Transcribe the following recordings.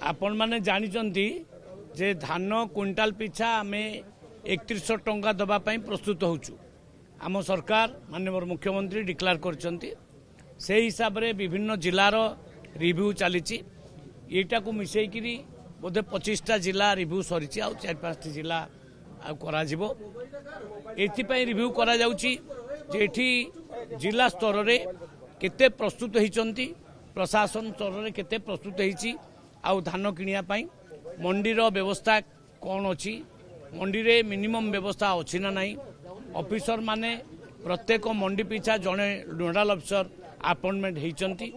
आपण मैंने जानते जे धान क्विंटाल पिछा आम 3100 टंका दवापाई प्रस्तुत होचु। आम सरकार माननीय मुख्यमंत्री डिक्लेयर करछंती से हिसाब रे विभिन्न जिलार रिव्यू चली यहाँ को मिसेकरी बोधे 25टा जिला रिव्यू सरी आ 4-5 जिला एथिपाई रिव्यू करा जाउची जे एठी जिला स्तर रे केते प्रस्तुत होइचंती प्रशासन स्तर रे केते प्रस्तुत होइची आउ धान किनिया पाई मंडीर व्यवस्था कौन अच्छी मंडी रे मिनिमम व्यवस्था अच्छी ना नहीं ऑफिसर माने प्रत्येक मंडी पिछा जड़े नोडाल ऑफिसर अपॉइंटमेंट होती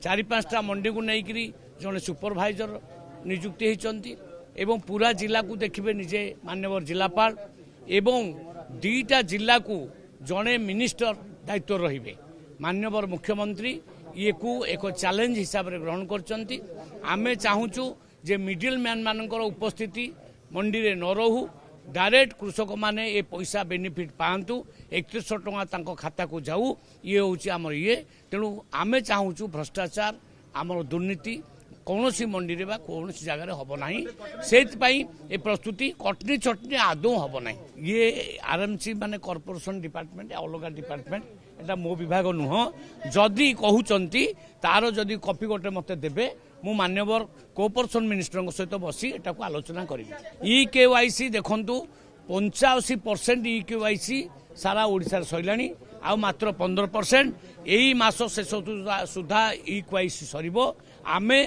4-5टा मंडी को लेकिन जड़े सुपरभाइजर नियुक्ति होती एवं पूरा जिला को देखिए निजे माननीय जिलापाल एवं 2टा जिला को जड़े मिनिस्टर दायित्व रहिबे। माननीय मुख्यमंत्री ये को एक चैलेंज हिसाब से ग्रहण करछंती। आमे चाहूचु जे मिडिल मैन मानकर उपस्थिति मंडी रे न रहू डायरेक्ट कृषक माने ये पैसा बेनिफिट पांतु 3100 टंका तांको खाता को जाऊ ये होची हमर ये तेणु आमे चाहूचु भ्रष्टाचार आमर दुर्नीति कौनसी मंडी रे बा कौनसी जगह रे हबो नाही सेत पई ए प्रस्तुति कटनी चटनी आदौ हबो नाही। ये आरएमसी माने कॉर्पोरेशन डिपार्टमेंट अलग डिपार्टमेंट एटा मो विभाग नुह जदि कहउचंती तार जदि कॉपी गोटे मते देबे मु मान्यवर कोऑपरेशन मिनिस्टर सहित बसी एटा को आलोचना करी। ईकेवाईसी देखंतु 85% ईकेवाईसी सारा ओडिसा सइलानी आ मात्र 15% एई मास शेष सुधा ईकेवाईसी सरीबो। आमे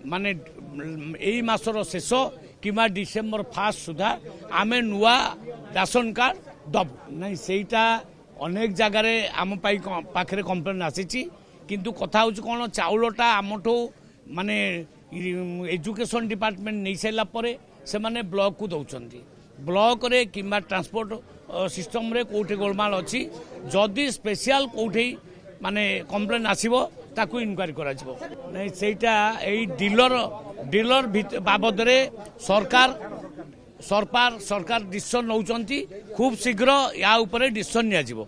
माने एई मासर शेष किमा डिसेंबर 1 सुधा आमे नुआ राशन कार्ड दबु नहीं सेटा अनेक जगार आम पाखे कम्प्लेन आसी किंतु कथा हूँ कौन चाउलटा आमठू माने एजुकेशन डिपार्टमेंट नहीं सारा से माने ब्लॉक को दौरान ब्लॉक रे किंबा ट्रांसपोर्ट सिस्टम रे कोठी गोलमाल अच्छी जदि स्पेशल कोठी माने कम्प्लेन आसीबो ताकू इनक्वारी करा जिवो नहीं सेटा एई डीलर बाबद रे सरकार डिसीजन नौचंती खूब शीघ्र या ऊपर डिसीजन निया जिवो।